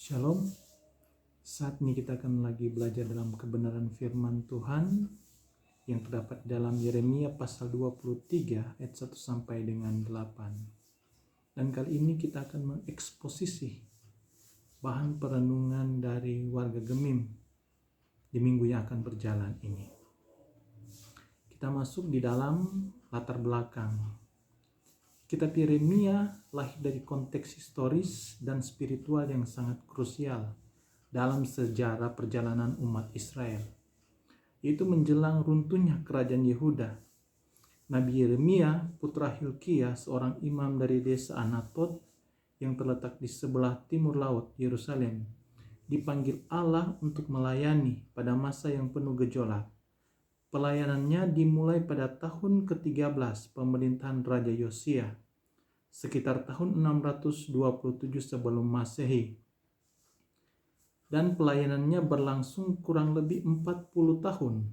Shalom, saat ini kita akan lagi belajar dalam kebenaran firman Tuhan yang terdapat dalam Yeremia pasal 23 ayat 1 sampai dengan 8. Dan kali ini kita akan mengeksposisi bahan perenungan dari warga Gemim di minggu yang akan berjalan ini. Kita masuk di dalam latar belakang. Kitab Yeremia lahir dari konteks historis dan spiritual yang sangat krusial dalam sejarah perjalanan umat Israel, yaitu menjelang runtuhnya kerajaan Yehuda. Nabi Yeremia, putra Hilkiah, seorang imam dari desa Anatot yang terletak di sebelah timur laut Yerusalem, dipanggil Allah untuk melayani pada masa yang penuh gejolak. Pelayanannya dimulai pada tahun ke-13 pemerintahan Raja Yosia, sekitar tahun 627 sebelum Masehi. Dan pelayanannya berlangsung kurang lebih 40 tahun,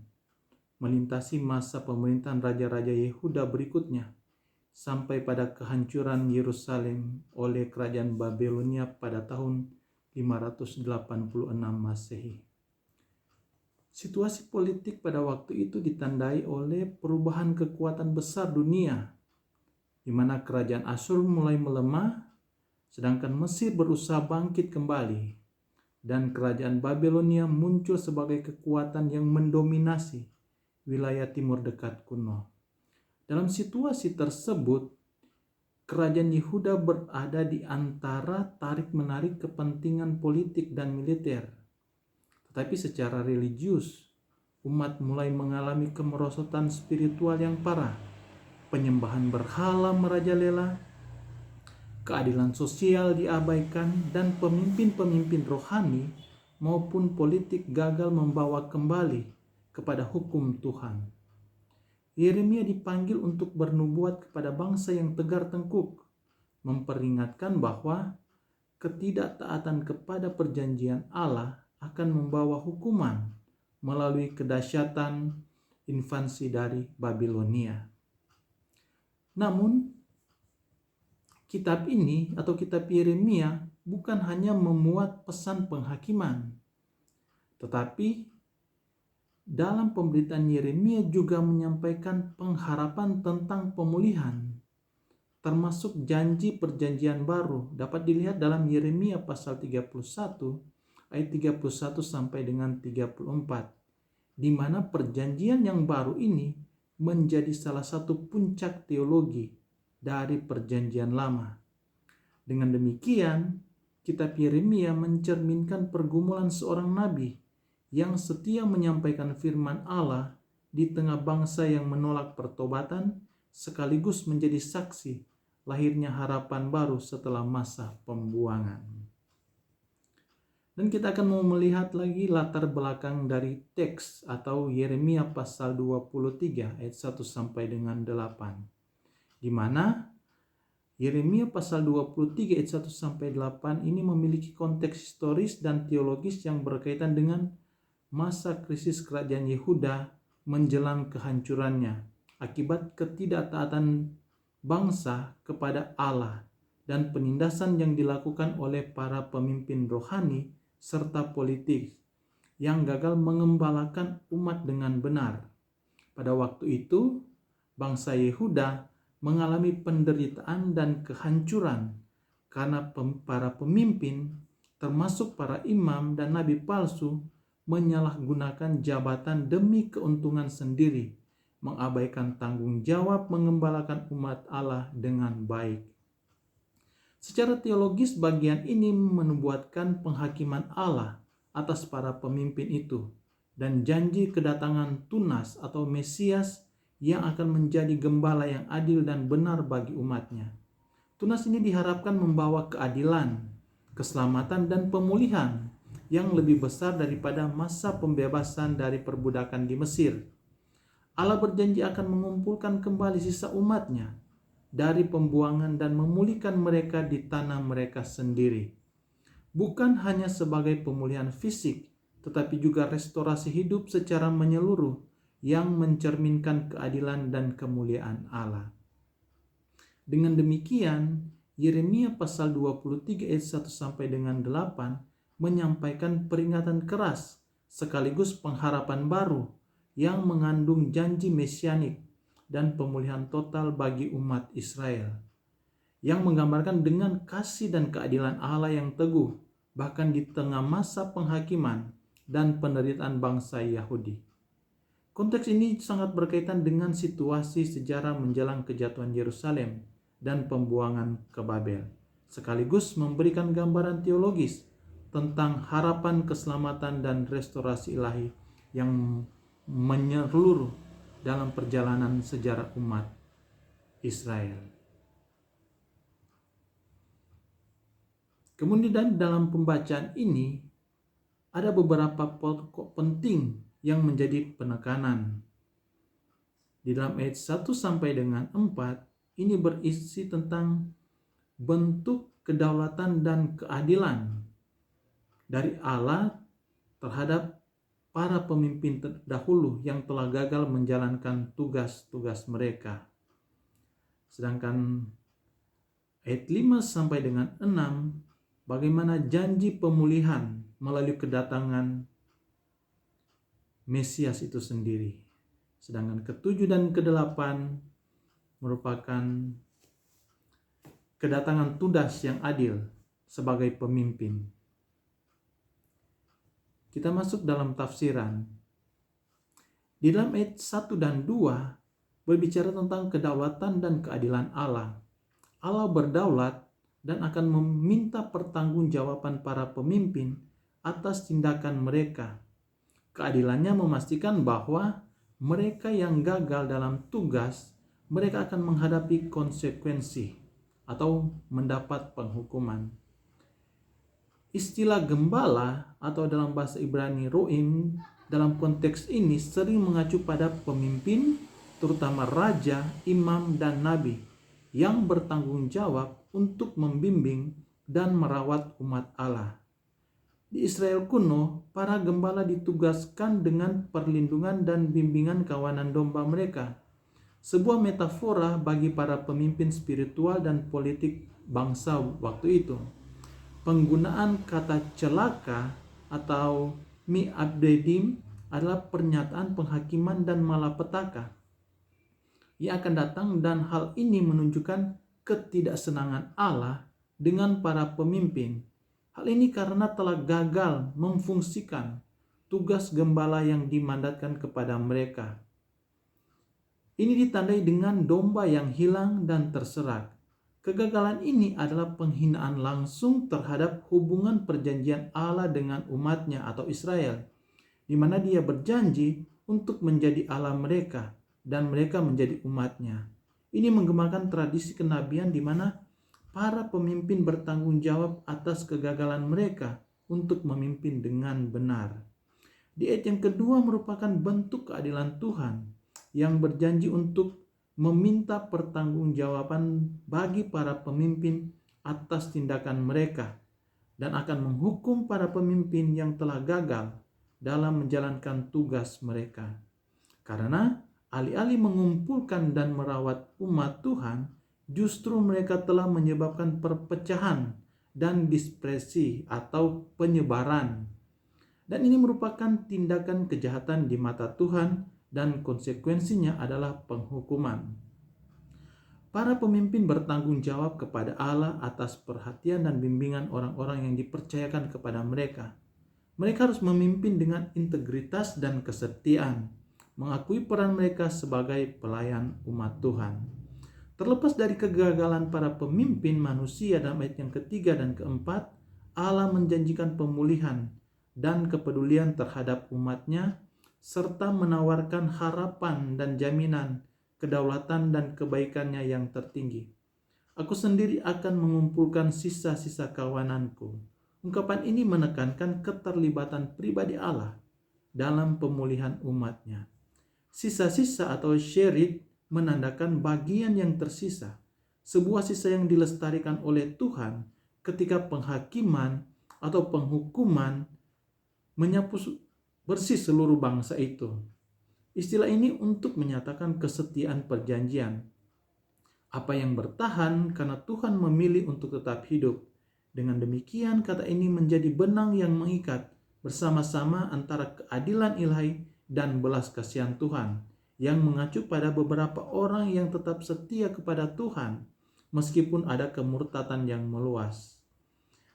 melintasi masa pemerintahan Raja-Raja Yehuda berikutnya, sampai pada kehancuran Yerusalem oleh kerajaan Babelonia pada tahun 586 Masehi. Situasi politik pada waktu itu ditandai oleh perubahan kekuatan besar dunia, di mana kerajaan Asyur mulai melemah, sedangkan Mesir berusaha bangkit kembali, dan kerajaan Babelonia muncul sebagai kekuatan yang mendominasi wilayah timur dekat kuno. Dalam situasi tersebut, kerajaan Yehuda berada di antara tarik-menarik kepentingan politik dan militer. Tetapi secara religius, umat mulai mengalami kemerosotan spiritual yang parah. Penyembahan berhala merajalela, keadilan sosial diabaikan, dan pemimpin-pemimpin rohani maupun politik gagal membawa kembali kepada hukum Tuhan. Yeremia dipanggil untuk bernubuat kepada bangsa yang tegar tengkuk, memperingatkan bahwa ketidaktaatan kepada perjanjian Allah akan membawa hukuman melalui kedahsyatan invasi dari Babilonia. Namun, kitab ini atau kitab Yeremia bukan hanya memuat pesan penghakiman, tetapi dalam pemberitaan Yeremia juga menyampaikan pengharapan tentang pemulihan, termasuk janji perjanjian baru. Dapat dilihat dalam Yeremia pasal 31 ayat 31 sampai dengan 34, di mana perjanjian yang baru ini menjadi salah satu puncak teologi dari perjanjian lama. Dengan demikian, kitab Yeremia mencerminkan pergumulan seorang nabi yang setia menyampaikan firman Allah di tengah bangsa yang menolak pertobatan, sekaligus menjadi saksi lahirnya harapan baru setelah masa pembuangan. Dan kita akan mau melihat lagi latar belakang dari teks atau Yeremia pasal 23 ayat 1 sampai dengan 8. Di mana Yeremia pasal 23 ayat 1 sampai 8 ini memiliki konteks historis dan teologis yang berkaitan dengan masa krisis kerajaan Yehuda menjelang kehancurannya akibat ketidaktaatan bangsa kepada Allah dan penindasan yang dilakukan oleh para pemimpin rohani serta politik yang gagal mengembalakan umat dengan benar. Pada waktu itu, bangsa Yehuda mengalami penderitaan dan kehancuran karena para pemimpin, termasuk para imam dan nabi palsu, menyalahgunakan jabatan demi keuntungan sendiri, mengabaikan tanggung jawab mengembalakan umat Allah dengan baik. Secara teologis, bagian ini menubuatkan penghakiman Allah atas para pemimpin itu dan janji kedatangan Tunas atau Mesias yang akan menjadi gembala yang adil dan benar bagi umatnya. Tunas ini diharapkan membawa keadilan, keselamatan, dan pemulihan yang lebih besar daripada masa pembebasan dari perbudakan di Mesir. Allah berjanji akan mengumpulkan kembali sisa umatnya dari pembuangan dan memulihkan mereka di tanah mereka sendiri. Bukan hanya sebagai pemulihan fisik, tetapi juga restorasi hidup secara menyeluruh yang mencerminkan keadilan dan kemuliaan Allah. Dengan demikian, Yeremia pasal 23 ayat 1 sampai dengan 8 menyampaikan peringatan keras sekaligus pengharapan baru yang mengandung janji mesianik dan pemulihan total bagi umat Israel, yang menggambarkan dengan kasih dan keadilan Allah yang teguh bahkan di tengah masa penghakiman dan penderitaan bangsa Yahudi. Konteks ini sangat berkaitan dengan situasi sejarah menjelang kejatuhan Yerusalem dan pembuangan ke Babel, sekaligus memberikan gambaran teologis tentang harapan keselamatan dan restorasi ilahi yang menyeluruh dalam perjalanan sejarah umat Israel. Kemudian dalam pembacaan ini ada beberapa pokok penting yang menjadi penekanan. Di dalam ayat 1 sampai dengan 4 ini berisi tentang bentuk kedaulatan dan keadilan dari Allah terhadap para pemimpin terdahulu yang telah gagal menjalankan tugas-tugas mereka. Sedangkan ayat 5 sampai dengan 6 bagaimana janji pemulihan melalui kedatangan Mesias itu sendiri. Sedangkan ke-7 dan ke-8 merupakan kedatangan Tudas yang adil sebagai pemimpin. Kita masuk dalam tafsiran. Di dalam ayat 1 dan 2 berbicara tentang kedaulatan dan keadilan Allah. Allah berdaulat dan akan meminta pertanggungjawaban para pemimpin atas tindakan mereka. Keadilannya memastikan bahwa mereka yang gagal dalam tugas, mereka akan menghadapi konsekuensi atau mendapat penghukuman. Istilah gembala atau dalam bahasa Ibrani roim dalam konteks ini sering mengacu pada pemimpin, terutama raja, imam, dan nabi yang bertanggung jawab untuk membimbing dan merawat umat Allah. Di Israel kuno, para gembala ditugaskan dengan perlindungan dan bimbingan kawanan domba mereka. Sebuah metafora bagi para pemimpin spiritual dan politik bangsa waktu itu. Penggunaan kata celaka atau mi'abdedim adalah pernyataan penghakiman dan malapetaka yang akan datang, dan hal ini menunjukkan ketidaksenangan Allah dengan para pemimpin. Hal ini karena telah gagal memfungsikan tugas gembala yang dimandatkan kepada mereka. Ini ditandai dengan domba yang hilang dan terserak. Kegagalan ini adalah penghinaan langsung terhadap hubungan perjanjian Allah dengan umatnya atau Israel, di mana Dia berjanji untuk menjadi Allah mereka dan mereka menjadi umatnya. Ini menggemakan tradisi kenabian di mana para pemimpin bertanggung jawab atas kegagalan mereka untuk memimpin dengan benar. Di ayat yang kedua merupakan bentuk keadilan Tuhan yang berjanji untuk meminta pertanggungjawaban bagi para pemimpin atas tindakan mereka dan akan menghukum para pemimpin yang telah gagal dalam menjalankan tugas mereka. Karena alih-alih mengumpulkan dan merawat umat Tuhan, justru mereka telah menyebabkan perpecahan dan dispresi atau penyebaran. Dan ini merupakan tindakan kejahatan di mata Tuhan dan konsekuensinya adalah penghukuman. Para pemimpin bertanggung jawab kepada Allah atas perhatian dan bimbingan orang-orang yang dipercayakan kepada mereka. Mereka harus memimpin dengan integritas dan kesetiaan, mengakui peran mereka sebagai pelayan umat Tuhan. Terlepas dari kegagalan para pemimpin manusia dalam ayat yang ketiga dan keempat, Allah menjanjikan pemulihan dan kepedulian terhadap umatnya, serta menawarkan harapan dan jaminan kedaulatan dan kebaikannya yang tertinggi. Aku sendiri akan mengumpulkan sisa-sisa kawananku. Ungkapan ini menekankan keterlibatan pribadi Allah dalam pemulihan umatnya. Sisa-sisa atau sherit menandakan bagian yang tersisa, sebuah sisa yang dilestarikan oleh Tuhan ketika penghakiman atau penghukuman menyapu bersih seluruh bangsa itu. Istilah ini untuk menyatakan kesetiaan perjanjian. Apa yang bertahan karena Tuhan memilih untuk tetap hidup, Dengan demikian, kata ini menjadi benang yang mengikat bersama-sama antara keadilan ilahi dan belas kasihan Tuhan, yang mengacu pada beberapa orang yang tetap setia kepada Tuhan, meskipun ada kemurtatan yang meluas.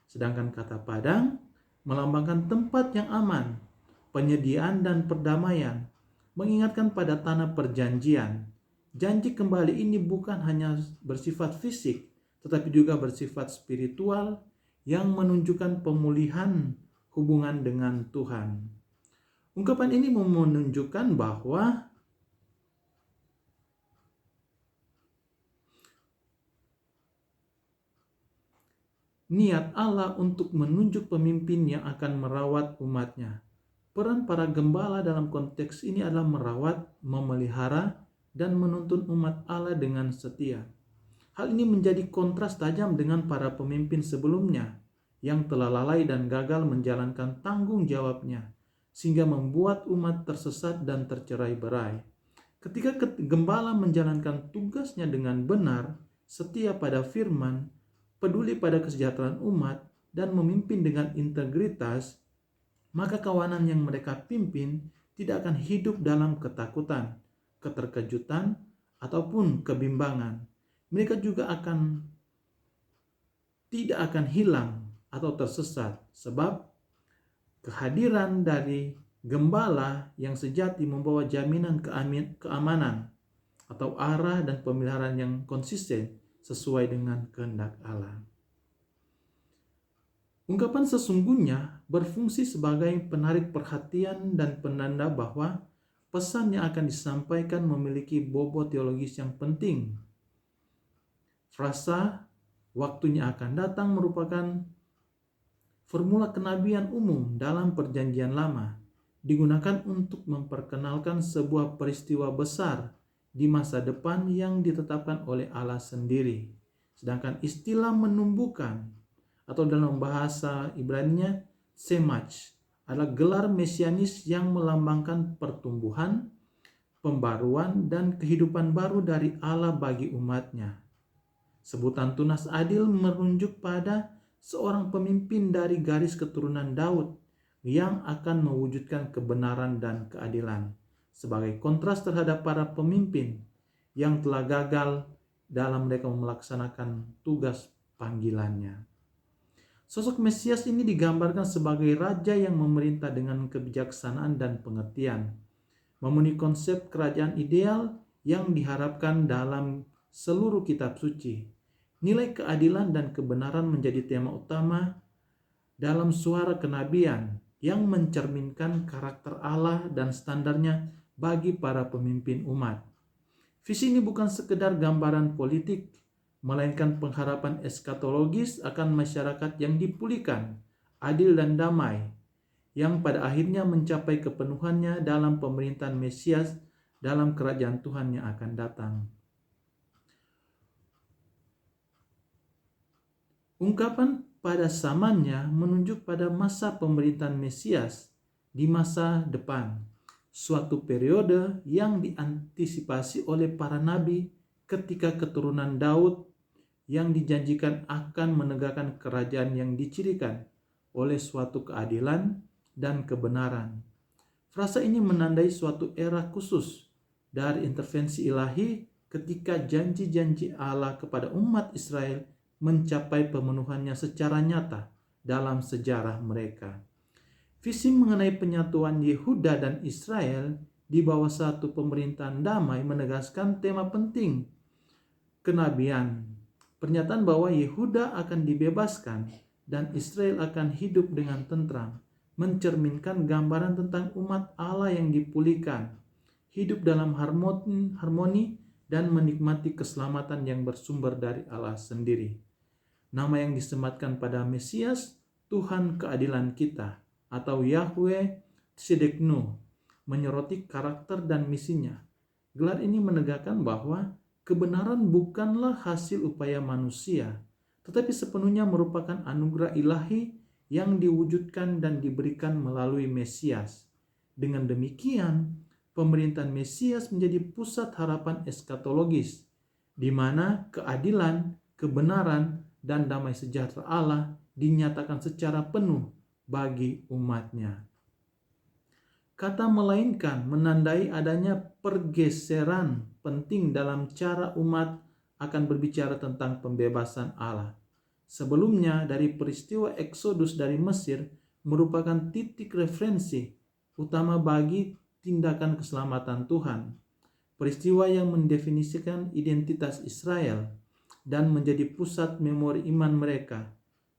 Sedangkan kata padang melambangkan tempat yang aman, penyediaan dan perdamaian, mengingatkan pada tanah perjanjian. Janji kembali ini bukan hanya bersifat fisik, tetapi juga bersifat spiritual yang menunjukkan pemulihan hubungan dengan Tuhan. Ungkapan ini menunjukkan bahwa niat Allah untuk menunjuk pemimpin yang akan merawat umatnya. Peran para gembala dalam konteks ini adalah merawat, memelihara, dan menuntun umat Allah dengan setia. Hal ini menjadi kontras tajam dengan para pemimpin sebelumnya yang telah lalai dan gagal menjalankan tanggung jawabnya, sehingga membuat umat tersesat dan tercerai-berai. Ketika gembala menjalankan tugasnya dengan benar, setia pada firman, peduli pada kesejahteraan umat, dan memimpin dengan integritas, maka kawanan yang mereka pimpin tidak akan hidup dalam ketakutan, keterkejutan, ataupun kebimbangan. Mereka juga tidak akan hilang atau tersesat, sebab kehadiran dari gembala yang sejati membawa jaminan keamanan atau arah dan pemeliharaan yang konsisten sesuai dengan kehendak Allah. Ungkapan sesungguhnya berfungsi sebagai penarik perhatian dan penanda bahwa pesan yang akan disampaikan memiliki bobot teologis yang penting. Frasa waktunya akan datang merupakan formula kenabian umum dalam Perjanjian Lama, digunakan untuk memperkenalkan sebuah peristiwa besar di masa depan yang ditetapkan oleh Allah sendiri. Sedangkan istilah menumbuhkan atau dalam bahasa Ibrani-nya semach adalah gelar mesianis yang melambangkan pertumbuhan, pembaruan, dan kehidupan baru dari Allah bagi umatnya. Sebutan tunas adil merujuk pada seorang pemimpin dari garis keturunan Daud yang akan mewujudkan kebenaran dan keadilan, sebagai kontras terhadap para pemimpin yang telah gagal dalam mereka melaksanakan tugas panggilannya. Sosok Mesias ini digambarkan sebagai raja yang memerintah dengan kebijaksanaan dan pengertian, memenuhi konsep kerajaan ideal yang diharapkan dalam seluruh kitab suci. Nilai keadilan dan kebenaran menjadi tema utama dalam suara kenabian yang mencerminkan karakter Allah dan standarnya bagi para pemimpin umat. Visi ini bukan sekedar gambaran politik, melainkan pengharapan eskatologis akan masyarakat yang dipulihkan, adil dan damai, yang pada akhirnya mencapai kepenuhannya dalam pemerintahan Mesias dalam kerajaan Tuhan yang akan datang. Ungkapan pada zamannya menunjuk pada masa pemerintahan Mesias di masa depan, suatu periode yang diantisipasi oleh para nabi ketika keturunan Daud yang dijanjikan akan menegakkan kerajaan yang dicirikan oleh suatu keadilan dan kebenaran. Frasa ini menandai suatu era khusus dari intervensi ilahi ketika janji-janji Allah kepada umat Israel mencapai pemenuhannya secara nyata dalam sejarah mereka. Visi mengenai penyatuan Yehuda dan Israel di bawah satu pemerintahan damai menegaskan tema penting kenabian. Pernyataan bahwa Yehuda akan dibebaskan dan Israel akan hidup dengan tentram mencerminkan gambaran tentang umat Allah yang dipulihkan, hidup dalam harmoni dan menikmati keselamatan yang bersumber dari Allah sendiri. Nama yang disematkan pada Mesias, Tuhan keadilan kita, atau Yahweh Tsidkenu, menyoroti karakter dan misinya. Gelar ini menegakkan bahwa kebenaran bukanlah hasil upaya manusia, tetapi sepenuhnya merupakan anugerah ilahi yang diwujudkan dan diberikan melalui Mesias. Dengan demikian, pemerintahan Mesias menjadi pusat harapan eskatologis, di mana keadilan, kebenaran, dan damai sejahtera Allah dinyatakan secara penuh bagi umatnya. Kata melainkan menandai adanya pergeseran penting dalam cara umat akan berbicara tentang pembebasan Allah. Sebelumnya, dari peristiwa Eksodus dari Mesir merupakan titik referensi utama bagi tindakan keselamatan Tuhan. Peristiwa yang mendefinisikan identitas Israel dan menjadi pusat memori iman mereka.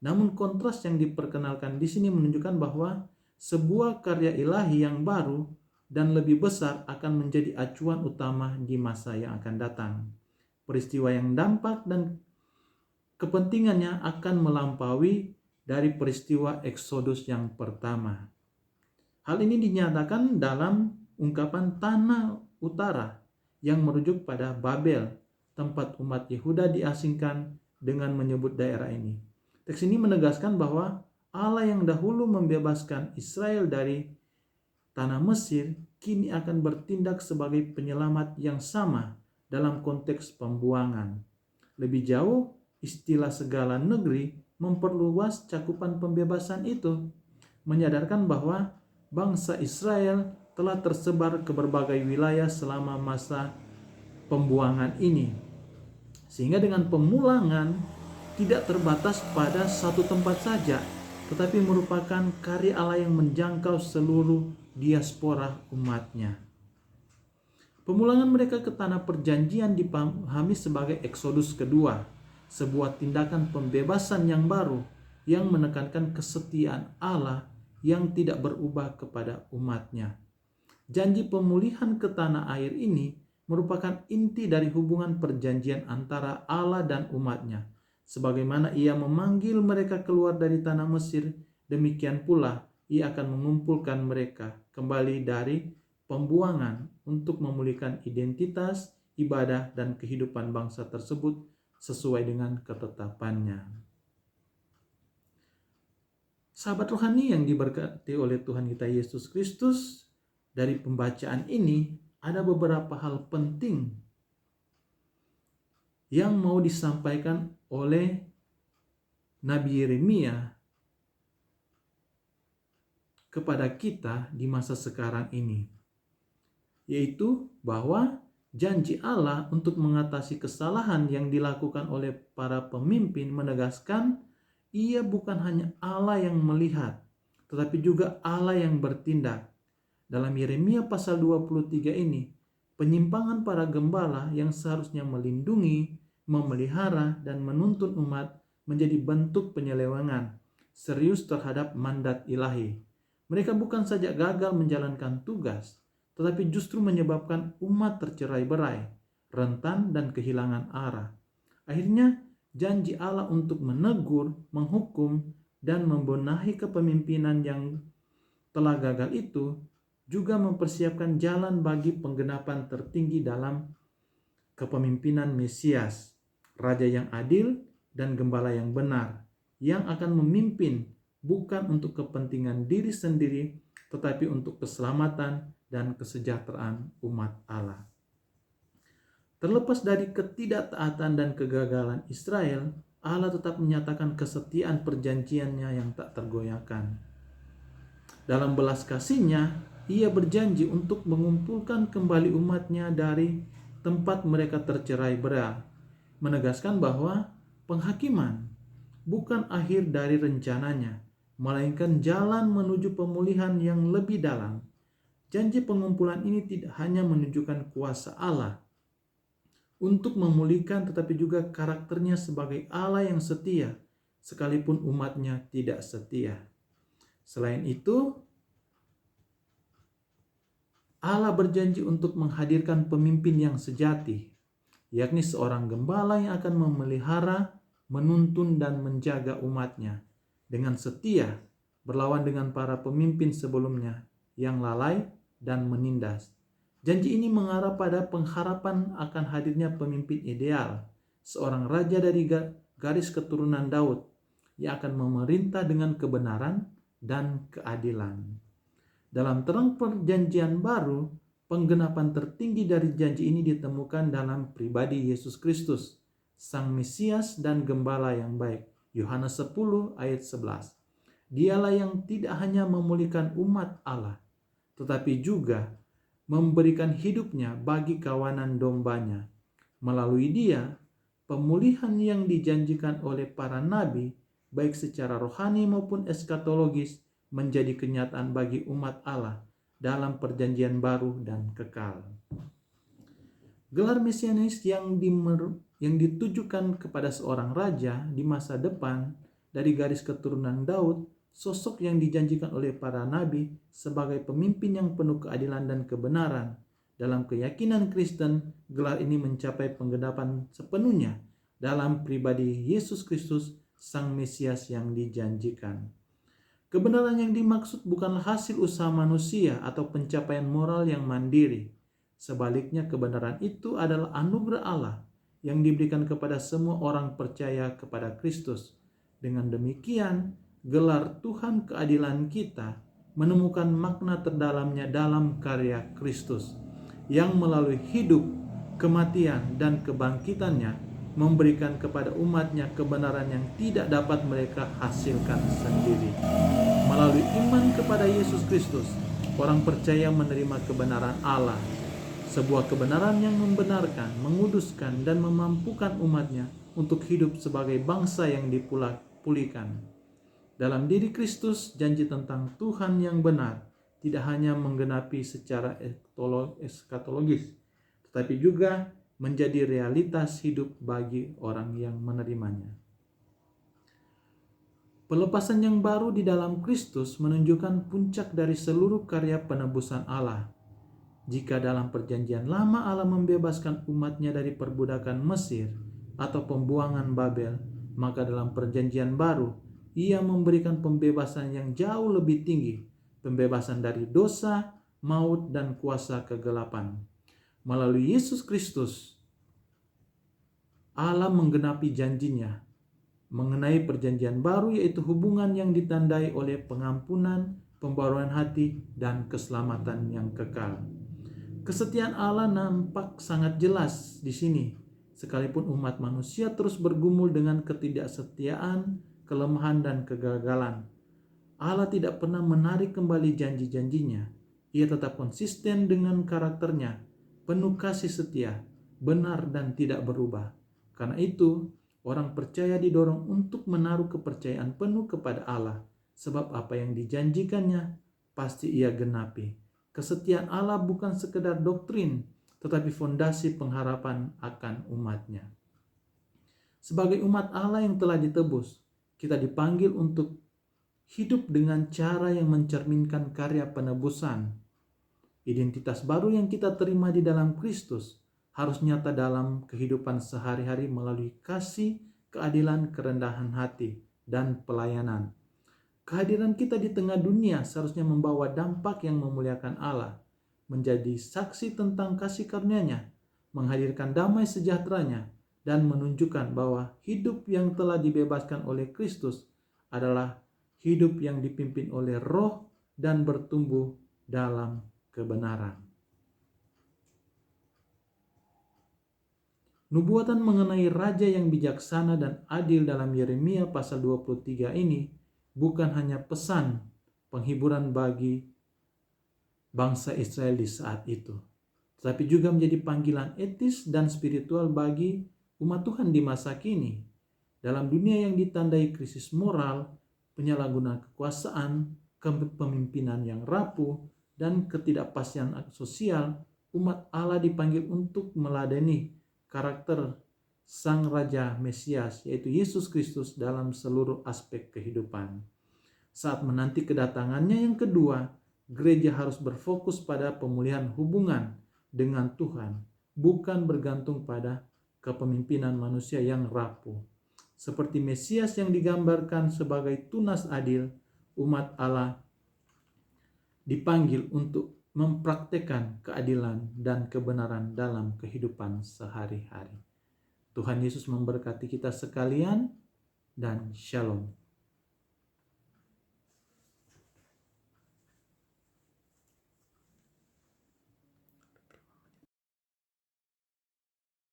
Namun kontras yang diperkenalkan di sini menunjukkan bahwa sebuah karya ilahi yang baru dan lebih besar akan menjadi acuan utama di masa yang akan datang. Peristiwa yang dampak dan kepentingannya akan melampaui dari peristiwa Eksodus yang pertama. Hal ini dinyatakan dalam ungkapan tanah utara yang merujuk pada Babel, tempat umat Yehuda diasingkan dengan menyebut daerah ini. Teks ini menegaskan bahwa Allah yang dahulu membebaskan Israel dari tanah Mesir kini akan bertindak sebagai penyelamat yang sama dalam konteks pembuangan. Lebih jauh, istilah segala negeri memperluas cakupan pembebasan itu, menyadarkan bahwa bangsa Israel telah tersebar ke berbagai wilayah selama masa pembuangan ini. Sehingga dengan pemulangan tidak terbatas pada satu tempat saja, tetapi merupakan karya Allah yang menjangkau seluruh diaspora umatnya. Pemulangan mereka ke tanah perjanjian dipahami sebagai Eksodus kedua, sebuah tindakan pembebasan yang baru yang menekankan kesetiaan Allah yang tidak berubah kepada umatnya. Janji pemulihan ke tanah air ini merupakan inti dari hubungan perjanjian antara Allah dan umatnya. Sebagaimana ia memanggil mereka keluar dari tanah Mesir, demikian pula ia akan mengumpulkan mereka kembali dari pembuangan untuk memulihkan identitas, ibadah, dan kehidupan bangsa tersebut sesuai dengan ketetapannya. Sahabat rohani yang diberkati oleh Tuhan kita Yesus Kristus, dari pembacaan ini ada beberapa hal penting yang mau disampaikan oleh Nabi Yeremia kepada kita di masa sekarang ini, yaitu bahwa janji Allah untuk mengatasi kesalahan yang dilakukan oleh para pemimpin menegaskan ia bukan hanya Allah yang melihat, tetapi juga Allah yang bertindak. Dalam Yeremia pasal 23 ini, penyimpangan para gembala yang seharusnya melindungi, memelihara, dan menuntun umat menjadi bentuk penyelewengan serius terhadap mandat ilahi. Mereka bukan saja gagal menjalankan tugas, tetapi justru menyebabkan umat tercerai-berai, rentan, dan kehilangan arah. Akhirnya, janji Allah untuk menegur, menghukum, dan membenahi kepemimpinan yang telah gagal itu juga mempersiapkan jalan bagi penggenapan tertinggi dalam kepemimpinan Mesias, Raja yang adil dan Gembala yang benar, yang akan memimpin bukan untuk kepentingan diri sendiri, tetapi untuk keselamatan dan kesejahteraan umat Allah. Terlepas dari ketidaktaatan dan kegagalan Israel, Allah tetap menyatakan kesetiaan perjanjiannya yang tak tergoyahkan. Dalam belas kasih-Nya, ia berjanji untuk mengumpulkan kembali umatnya dari tempat mereka tercerai-berai, menegaskan bahwa penghakiman bukan akhir dari rencananya, melainkan jalan menuju pemulihan yang lebih dalam. Janji pengumpulan ini tidak hanya menunjukkan kuasa Allah untuk memulihkan, tetapi juga karakternya sebagai Allah yang setia, sekalipun umatnya tidak setia. Selain itu, Allah berjanji untuk menghadirkan pemimpin yang sejati, yakni seorang gembala yang akan memelihara, menuntun, dan menjaga umatnya dengan setia, berlawan dengan para pemimpin sebelumnya yang lalai dan menindas. Janji ini mengarah pada pengharapan akan hadirnya pemimpin ideal, seorang raja dari garis keturunan Daud yang akan memerintah dengan kebenaran dan keadilan. Dalam terang perjanjian baru, penggenapan tertinggi dari janji ini ditemukan dalam pribadi Yesus Kristus, Sang Mesias dan Gembala yang baik, Yohanes 10 ayat 11. Dialah yang tidak hanya memulihkan umat Allah, tetapi juga memberikan hidupnya bagi kawanan dombanya. Melalui Dia, pemulihan yang dijanjikan oleh para nabi, baik secara rohani maupun eskatologis, menjadi kenyataan bagi umat Allah dalam perjanjian baru dan kekal. Gelar mesianis yang ditujukan kepada seorang raja di masa depan dari garis keturunan Daud, sosok yang dijanjikan oleh para nabi sebagai pemimpin yang penuh keadilan dan kebenaran. Dalam keyakinan Kristen, gelar ini mencapai penggenapan sepenuhnya dalam pribadi Yesus Kristus, Sang Mesias yang dijanjikan. Kebenaran yang dimaksud bukanlah hasil usaha manusia atau pencapaian moral yang mandiri. Sebaliknya, kebenaran itu adalah anugerah Allah yang diberikan kepada semua orang percaya kepada Kristus. Dengan demikian, gelar Tuhan keadilan kita menemukan makna terdalamnya dalam karya Kristus, yang melalui hidup, kematian, dan kebangkitannya memberikan kepada umatnya kebenaran yang tidak dapat mereka hasilkan sendiri. Melalui iman kepada Yesus Kristus, orang percaya menerima kebenaran Allah, sebuah kebenaran yang membenarkan, menguduskan, dan memampukan umatnya untuk hidup sebagai bangsa yang dipulihkan. Dalam diri Kristus, janji tentang Tuhan yang benar tidak hanya menggenapi secara eskatologis, tetapi juga menjadi realitas hidup bagi orang yang menerimanya. Pelepasan yang baru di dalam Kristus menunjukkan puncak dari seluruh karya penebusan Allah. Jika dalam perjanjian lama Allah membebaskan umatnya dari perbudakan Mesir atau pembuangan Babel, maka dalam perjanjian baru Ia memberikan pembebasan yang jauh lebih tinggi, pembebasan dari dosa, maut, dan kuasa kegelapan. Melalui Yesus Kristus, Allah menggenapi janjinya mengenai perjanjian baru, yaitu hubungan yang ditandai oleh pengampunan, pembaruan hati, dan keselamatan yang kekal. Kesetiaan Allah nampak sangat jelas di sini, sekalipun umat manusia terus bergumul dengan ketidaksetiaan, kelemahan, dan kegagalan. Allah tidak pernah menarik kembali janji-janjinya. Ia tetap konsisten dengan karakternya, penuh kasih setia, benar, dan tidak berubah. Karena itu, orang percaya didorong untuk menaruh kepercayaan penuh kepada Allah, sebab apa yang dijanjikannya pasti Ia genapi. Kesetiaan Allah bukan sekedar doktrin, tetapi fondasi pengharapan akan umatnya. Sebagai umat Allah yang telah ditebus, kita dipanggil untuk hidup dengan cara yang mencerminkan karya penebusan. Identitas baru yang kita terima di dalam Kristus harus nyata dalam kehidupan sehari-hari melalui kasih, keadilan, kerendahan hati, dan pelayanan. Kehadiran kita di tengah dunia seharusnya membawa dampak yang memuliakan Allah, menjadi saksi tentang kasih karunia-Nya, menghadirkan damai sejahtera-Nya, dan menunjukkan bahwa hidup yang telah dibebaskan oleh Kristus adalah hidup yang dipimpin oleh Roh dan bertumbuh dalam kebenaran. Nubuatan mengenai Raja yang bijaksana dan adil dalam Yeremia pasal 23 ini bukan hanya pesan penghiburan bagi bangsa Israel di saat itu, tetapi juga menjadi panggilan etis dan spiritual bagi umat Tuhan di masa kini. Dalam dunia yang ditandai krisis moral, penyalahgunaan kekuasaan, kepemimpinan yang rapuh, dan ketidakpastian sosial, umat Allah dipanggil untuk meladeni karakter Sang Raja Mesias, yaitu Yesus Kristus dalam seluruh aspek kehidupan. Saat menanti kedatangannya yang kedua, gereja harus berfokus pada pemulihan hubungan dengan Tuhan, bukan bergantung pada kepemimpinan manusia yang rapuh. Seperti Mesias yang digambarkan sebagai tunas adil, umat Allah dipanggil untuk mempraktekkan keadilan dan kebenaran dalam kehidupan sehari-hari. Tuhan Yesus memberkati kita sekalian, dan Shalom.